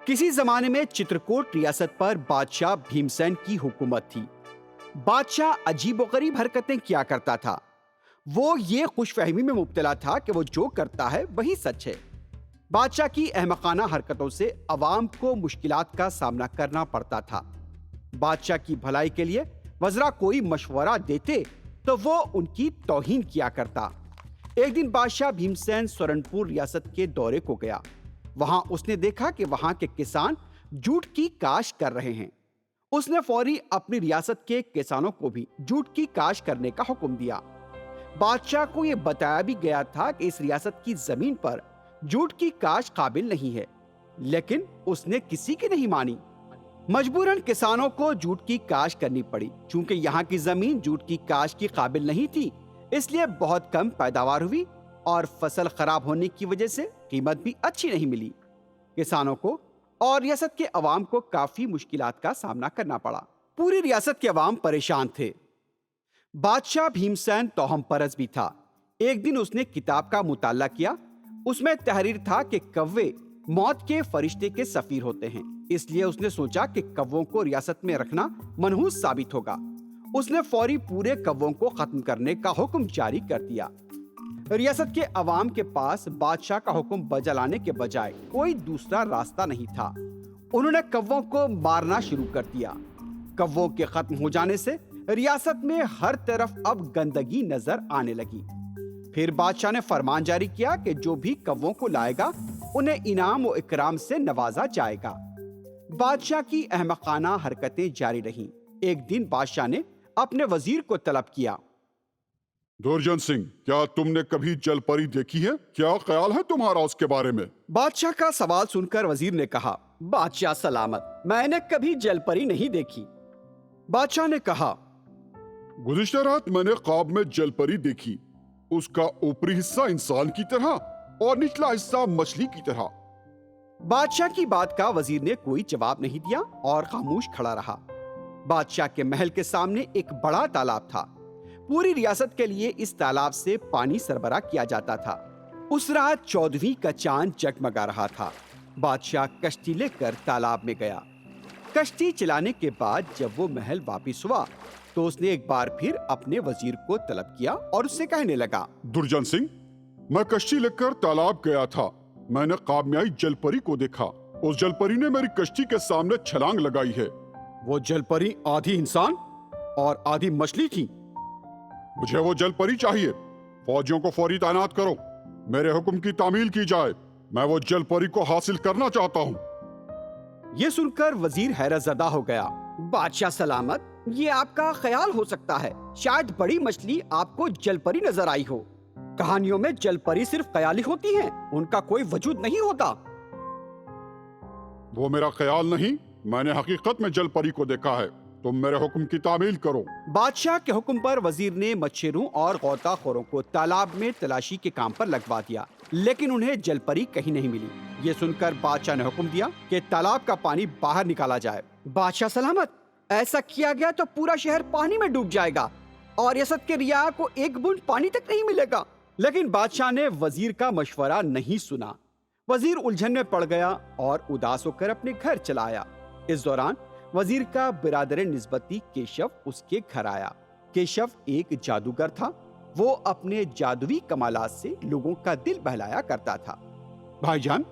किसी जमाने में चित्रकूट रियासत पर बादशाह भीमसेन की हुकूमत थी। बादशाह अजीबोगरीब हरकतें किया करता था। वो ये खुशफहमी में मुब्तला था कि वो जो करता है वही सच है। बादशाह की अहमकाना हरकतों से अवाम को मुश्किलात का सामना करना पड़ता था। बादशाह की भलाई के लिए वज़रा कोई मशवरा देते तो वो उनकी तौहीन किया करता। एक दिन बादशाह भीमसेन सोरनपुर रियासत के दौरे को गया। वहां उसने देखा कि वहां के किसान जूट की काश्त कर रहे हैं। उसने फौरी अपनी रियासत के किसानों को भी जूट की काश्त करने का हुक्म दिया। बादशाह को यह बताया भी गया था कि इस रियासत की जमीन पर जूट की काश्त काबिल नहीं है, लेकिन उसने किसी की नहीं मानी। मजबूरन किसानों को जूट की काश्त करनी पड़ी। चूंकि यहाँ की जमीन जूट की काश्त की काबिल नहीं थी, इसलिए बहुत कम पैदावार हुई और फसल खराब होने की वजह से कीमत भी अच्छी नहीं मिली। किसानों को और रियासत के अवाम को काफी मुश्किलात का सामना करना पड़ा। पूरी रियासत के अवाम परेशान थे। बादशाह भीमसेन तोहम परस भी था। एक दिन उसने किताब का मुताला किया। उसमें तहरीर था कि कव्वे मौत के फरिश्ते के सफीर होते हैं। इसलिए उसने सोचा कि कव्वों को रियासत में रखना मनहूस साबित होगा। उसने फौरी पूरे कव्वों को खत्म करने का हुक्म जारी कर दिया। रियासत के अवाम के पास बादशाह का हुक्म बजा लाने के बजाय कोई दूसरा रास्ता नहीं था। उन्होंने कव्वों को मारना शुरू कर दिया। कव्वों के खत्म हो जाने से रियासत में हर तरफ अब गंदगी नजर आने लगी। फिर बादशाह ने फरमान जारी किया कि जो भी कव्वों को लाएगा उन्हें इनाम और इकराम से नवाजा जाएगा। बादशाह की अहमकाना हरकतें जारी रहीं। एक दिन बादशाह ने अपने वजीर को तलब किया। दुर्जन सिंह, क्या तुमने कभी जलपरी देखी है? क्या ख्याल है तुम्हारा उसके बारे में? बादशाह का सवाल सुनकर वजीर ने कहा, बादशाह सलामत, मैंने कभी जलपरी नहीं देखी। बादशाह ने कहा, गुज़िश्ता रात मैंने ख्वाब में जलपरी देखी। उसका ऊपरी हिस्सा इंसान की तरह और निचला हिस्सा मछली की तरह। बादशाह की बात का वजीर ने कोई जवाब नहीं दिया और खामोश खड़ा रहा। बादशाह के महल के सामने एक बड़ा तालाब था। पूरी रियासत के लिए इस तालाब से पानी सरबराह किया जाता था। उस रात 14वीं का चांद जगमगा रहा था। बादशाह कश्ती लेकर तालाब में गया। कश्ती चलाने के बाद जब वो महल वापस हुआ तो उसने एक बार फिर अपने वजीर को तलब किया और उससे कहने लगा, दुर्जन सिंह, मैं कश्ती लेकर तालाब गया था। मैंने ख्वाब में आई जलपरी को देखा। उस जलपरी ने मेरी कश्ती के सामने छलांग लगाई है। वो जलपरी आधी इंसान और आधी मछली थी। मुझे वो जलपरी चाहिए। फौजियों को फौरी तैनात करो। मेरे हुक्म की तामील की जाए। मैं वो जलपरी को हासिल करना चाहता हूँ। ये सुनकर वजीर हैरत ज़दा हो गया। बादशाह सलामत, ये आपका ख्याल हो सकता है। शायद बड़ी मछली आपको जलपरी नजर आई हो। कहानियों में जलपरी सिर्फ ख्याली होती हैं, उनका कोई वजूद नहीं होता। वो मेरा ख्याल नहीं, मैंने हकीकत में जलपरी को देखा है। तुम मेरे हुक्म की तामील करो। बादशाह के हुक्म पर वजीर ने मच्छरों और गोताखोरों को तालाब में तलाशी के काम पर लगवा दिया, लेकिन उन्हें जलपरी कहीं नहीं मिली। ये सुनकर बादशाह ने हुक्म दिया कि तालाब का पानी बाहर निकाला जाए। बादशाह सलामत, ऐसा किया गया तो पूरा शहर पानी में डूब जाएगा और रियासत के रिया को एक बूंद पानी तक नहीं मिलेगा। लेकिन बादशाह ने वजीर का मशवरा नहीं सुना। वजीर उलझन में पड़ गया और उदास होकर अपने घर चला आया। इस दौरान वजीर का बिरादर निस्बती केशव उसके घर आया। केशव एक जादूगर था। वो अपने जादुई कमालात से लोगों का दिल बहलाया करता था। भाईजान,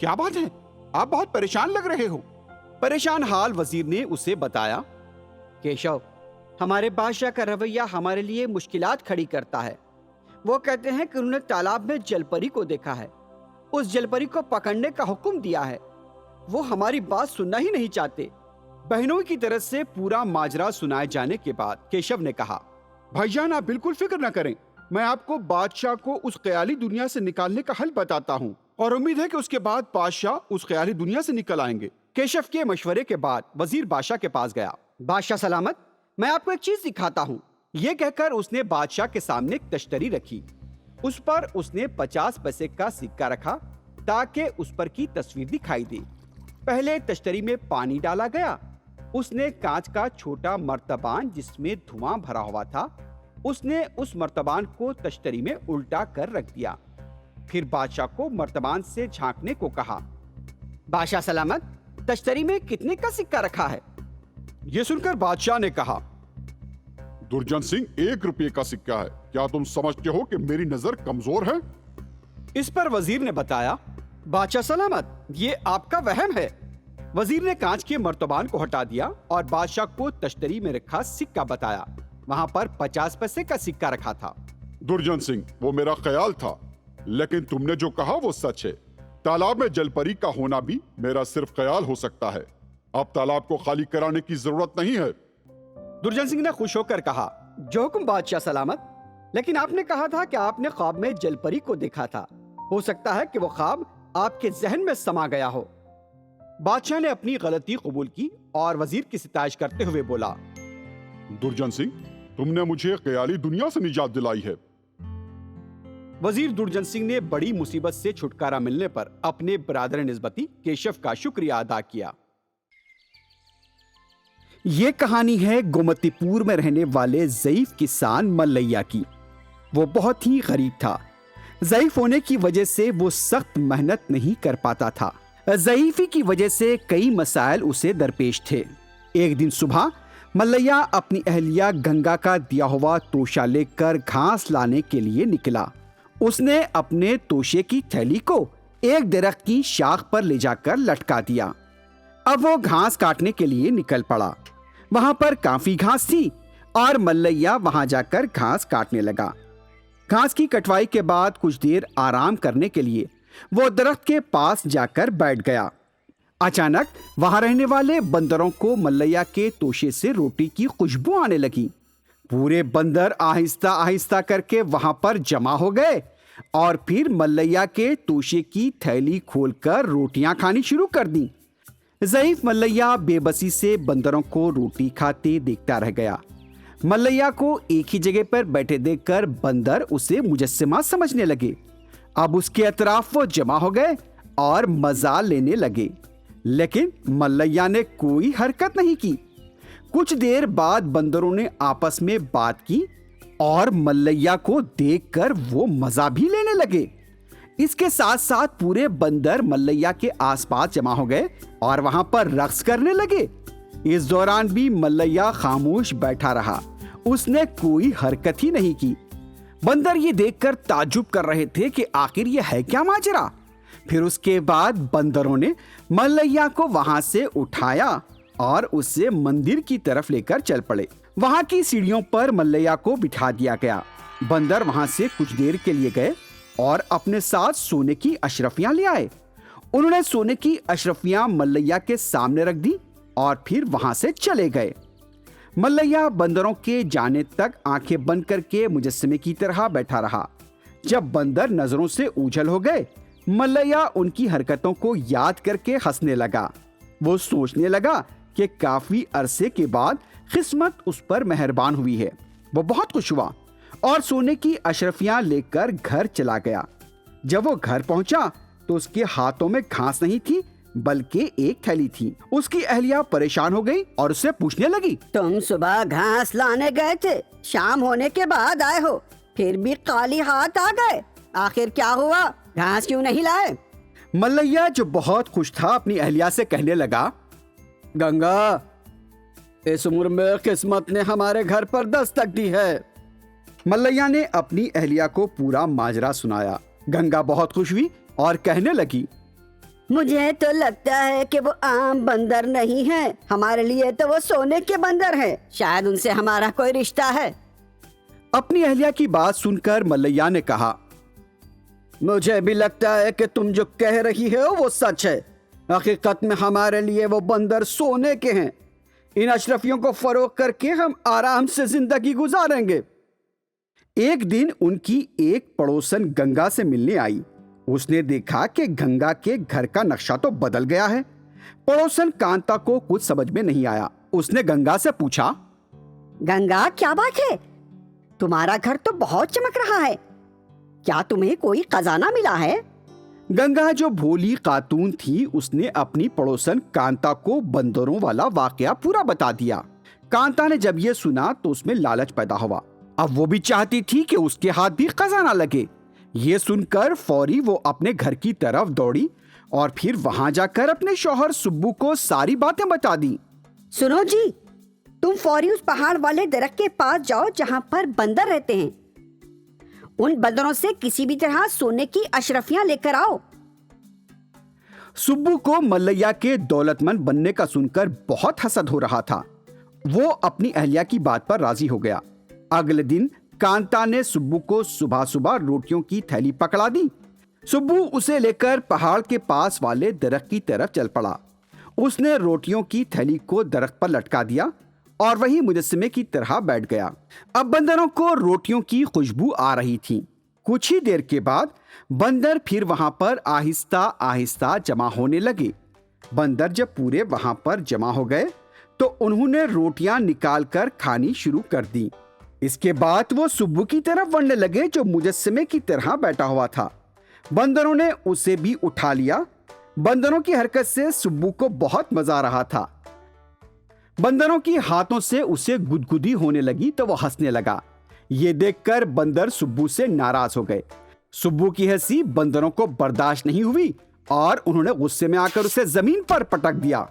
क्या बात है? आप बहुत परेशान लग रहे हो। परेशान हाल वजीर ने उसे बताया, केशव, हमारे बादशाह का रवैया हमारे लिए मुश्किलात खड़ी करता है। वो कहते हैं कि उन्होंने तालाब में जलपरी को देखा है, उस जलपरी को पकड़ने का हुक्म दिया है। वो हमारी बात सुनना ही नहीं चाहते। बहनों की तरफ से पूरा माजरा सुनाए जाने के बाद केशव ने कहा, भाईजान, आप बिल्कुल फिक्र न करें। मैं आपको बादशाह को उस ख्याली दुनिया से निकालने का हल बताता हूँ और उम्मीद है कि उसके बाद बादशाह उस ख्याली दुनिया से निकल आएंगे। केशव के मशवरे के बाद वजीर बादशाह के पास गया। बादशाह सलामत, मैं आपको एक चीज दिखाता हूँ। ये कहकर उसने बादशाह के सामने एक तश्तरी रखी। उस पर उसने 50 पैसे का सिक्का रखा ताकि उस पर की तस्वीर दिखाई दे। पहले तश्तरी में पानी डाला गया। उसने कांच का छोटा मर्तबान जिसमें धुआं भरा हुआ था, उसने उस मर्तबान को तश्तरी में उल्टा कर रख दिया। फिर बादशाह को मर्तबान से झांकने को कहा। बादशाह सलामत, तश्तरी में कितने का सिक्का रखा है? ये सुनकर बादशाह ने कहा, दुर्जन सिंह, 1 रुपये का सिक्का है। क्या तुम समझते हो कि मेरी नजर कमजोर है? इस पर वजीर ने बताया, बादशाह सलामत, ये आपका वहम है। वजीर ने कांच के मर्तबान को हटा दिया और बादशाह को तश्तरी में रखा सिक्का बताया। वहां पर 50 पैसे का सिक्का रखा था। दुर्जन सिंह, वो मेरा ख्याल था, लेकिन तुमने जो कहा वो सच है। तालाब में जलपरी का होना भी मेरा सिर्फ ख्याल हो सकता है। अब तालाब को खाली कराने की जरूरत नहीं है। दुर्जन सिंह ने खुश होकर कहा, जो हुक्म बादशाह सलामत, लेकिन आपने कहा था कि आपने ख्वाब में जलपरी को देखा था। हो सकता है कि वो ख्वाब आपके जहन में समा गया हो। बादशाह ने अपनी गलती कबूल की और वजीर की सिताइश करते हुए बोला, दुर्जन सिंह, तुमने मुझे ख्याली दुनिया से निजात दिलाई है। वजीर दुर्जन सिंह ने बड़ी मुसीबत से छुटकारा मिलने पर अपने बरादर निस्बती केशव का शुक्रिया अदा किया। ये कहानी है गोमतीपुर में रहने वाले ज़ईफ किसान मल्लैया की। वो बहुत ही गरीब था। ज़ईफ होने की वजह से वो सख्त मेहनत नहीं कर पाता था। ज़ईफी की वजह से कई मसाइल उसे दरपेश थे। एक दिन सुबह मल्लैया अपनी अहलिया गंगा का दिया हुआ तोशा लेकर घास लाने के लिए निकला। उसने अपने तोशे की थैली को एक दरख्त की शाख पर ले जाकर लटका दिया। अब वो घास काटने के लिए निकल पड़ा। वहां पर काफी घास थी और मल्लैया वहां जाकर घास काटने लगा। घास की कटवाई के बाद कुछ देर आराम करने के लिए वो दरख्त के पास जाकर बैठ गया। अचानक वहां रहने वाले बंदरों को मल्लैया के तोशे से रोटी की खुशबू आने लगी। पूरे बंदर आहिस्ता आहिस्ता करके वहां पर जमा हो गए और फिर मल्लैया के तोशे की थैली खोलकर रोटियां खानी शुरू कर दी। ज़ईफ मल्लैया बेबसी से बंदरों को रोटी खाते देखता रह गया। मल्लैया को एक ही जगह पर बैठे देखकर बंदर उसे मुजस्समा समझने लगे। अब उसके अतराफ वो जमा हो गए और मजा लेने लगे, लेकिन मल्लैया ने कोई हरकत नहीं की। कुछ देर बाद बंदरों ने आपस में बात की और मल्लैया को देखकर वो मजा भी लेने लगे। इसके साथ साथ पूरे बंदर मल्लैया के आसपास जमा हो गए और वहां पर रक्स करने लगे। इस दौरान भी मल्लैया खामोश बैठा रहा। उसने कोई हरकत ही नहीं की। बंदर ये देखकर ताज्जुब कर रहे थे कि आखिर ये है क्या माजरा। फिर उसके बाद बंदरों ने मल्लैया को वहां से उठाया और उसे मंदिर की तरफ लेकर चल पड़े। वहां की सीढ़ियों पर मल्लैया को बिठा दिया गया। बंदर वहां से कुछ देर के लिए गए और अपने साथ सोने की अशरफियां ले आए। उन्होंने सोने की अशरफियां मल्लैया के सामने रख दी और फिर वहां से चले गए। मल्लैया बंदरों के जाने तक आंखें बंद करके मुजस्समे की तरह बैठा रहा। जब बंदर नजरों से ओझल हो गए, मल्लैया उनकी हरकतों को याद करके हंसने लगा। वो सोचने लगा कि काफी अरसे के बाद किस्मत उस पर मेहरबान हुई है। वो बहुत खुश हुआ और सोने की अशरफियां लेकर घर चला गया। जब वो घर पहुंचा तो उसके हाथों में घास नहीं थी बल्कि एक थैली थी। उसकी अहलिया परेशान हो गई और उससे पूछने लगी, तुम सुबह घास लाने गए थे, शाम होने के बाद आए हो, फिर भी खाली हाथ आ गए। आखिर क्या हुआ, घास क्यों नहीं लाए? मल्लैया जो बहुत खुश था अपनी अहलिया से कहने लगा, गंगा, इस उम्र में किस्मत ने हमारे घर पर दस्तक दी है। मल्लैया ने अपनी अहलिया को पूरा माजरा सुनाया। गंगा बहुत खुश हुई और कहने लगी, मुझे तो लगता है कि वो आम बंदर नहीं है, हमारे लिए तो वो सोने के बंदर है। शायद उनसे हमारा कोई रिश्ता है। अपनी अहलिया की बात सुनकर मल्लैया ने कहा, मुझे भी लगता है कि तुम जो कह रही हो वो सच है। हकीकत में हमारे लिए वो बंदर सोने के हैं। इन अशरफियों को फरोख्त करके हम आराम से जिंदगी गुजारेंगे। एक दिन उनकी एक पड़ोसन गंगा से मिलने आई। उसने देखा कि गंगा के घर का नक्शा तो बदल गया है। पड़ोसन कांता को कुछ समझ में नहीं आया। उसने गंगा से पूछा, गंगा, क्या बात है? तुम्हारा घर तो बहुत चमक रहा है। क्या तुम्हें कोई खजाना मिला है? गंगा जो भोली खातून थी, उसने अपनी पड़ोसन कांता को बंदरों वाला वाकया पूरा बता दिया। कांता ने जब यह सुना तो उसमें लालच पैदा हुआ। अब वो भी चाहती थी कि उसके हाथ भी खजाना लगे। ये सुनकर फौरी वो अपने घर की तरफ दौड़ी اور پھر وہاں جا کر اپنے شوہر سبو کو ساری باتیں بتا دی۔ سنو جی، تم فوری اس پہاڑ والے درخت کے پاس جاؤ جہاں پر بندر رہتے ہیں، ان بندروں سے کسی بھی طرح سونے کی اشرفیاں لے کر آؤ۔ سبو کو ملیا کے دولت مند بننے کا سن کر بہت حسد ہو رہا تھا۔ وہ اپنی اہلیہ کی بات پر راضی ہو گیا۔ اگلے دن کانتا نے سبو کو صبح صبح روٹیوں کی تھیلی پکڑا دی۔ سبو اسے لے کر پہاڑ کے پاس والے درخت کی طرف چل پڑا۔ اس نے روٹیوں کی تھیلی کو درخت پر لٹکا دیا اور وہی مجسمے کی طرح بیٹھ گیا۔ اب بندروں کو روٹیوں کی خوشبو آ رہی تھی۔ کچھ ہی دیر کے بعد بندر پھر وہاں پر آہستہ آہستہ جمع ہونے لگے۔ بندر جب پورے وہاں پر جمع ہو گئے تو انہوں نے روٹیاں نکال کر کھانی شروع کر دی۔ اس کے بعد وہ سبو کی طرف بڑھنے لگے جو مجسمے کی طرح بیٹھا ہوا تھا۔ بندروں نے اسے بھی اٹھا لیا۔ بندروں کی حرکت سے سبو کو بہت مزہ آ رہا تھا۔ بندروں کی ہاتھوں سے اسے گدگدی ہونے لگی تو وہ ہنسنے لگا۔ یہ دیکھ کر بندر سبو سے ناراض ہو گئے۔ سبو کی ہنسی بندروں کو برداشت نہیں ہوئی اور انہوں نے غصے میں آ کر اسے زمین پر پٹک دیا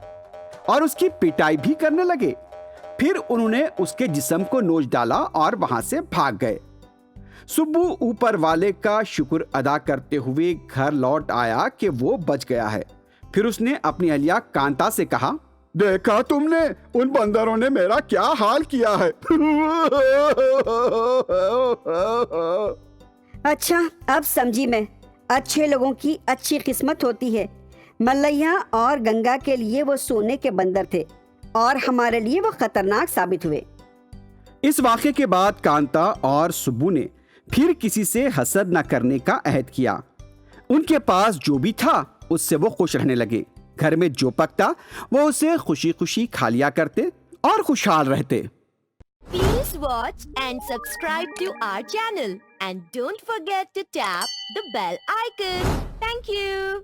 اور اس کی پٹائی بھی کرنے لگے۔ پھر انہوں نے اس کے جسم کو نوچ ڈالا اور وہاں سے بھاگ گئے۔ سبو اوپر والے کا شکر ادا کرتے ہوئے گھر لوٹ آیا کہ وہ بچ گیا ہے۔ پھر اس نے اپنی اہلیہ کانتا سے کہا، دیکھا تم نے ان بندروں نے میرا کیا حال کیا ہے؟ اچھا، اب سمجھی میں، اچھے لوگوں کی اچھی قسمت ہوتی ہے۔ ملیا اور گنگا کے لیے وہ سونے کے بندر تھے اور ہمارے لیے وہ خطرناک ثابت ہوئے۔ اس واقعے کے بعد کانتا اور سبو نے پھر کسی سے حسد نہ کرنے کا عہد کیا۔ ان کے پاس جو بھی تھا اس سے وہ خوش رہنے لگے۔ گھر میں جو پکتا وہ اسے خوشی خوشی کھا لیا کرتے اور خوشحال رہتے۔ Please watch and subscribe to our channel and don't forget to tap the bell icon. Thank you.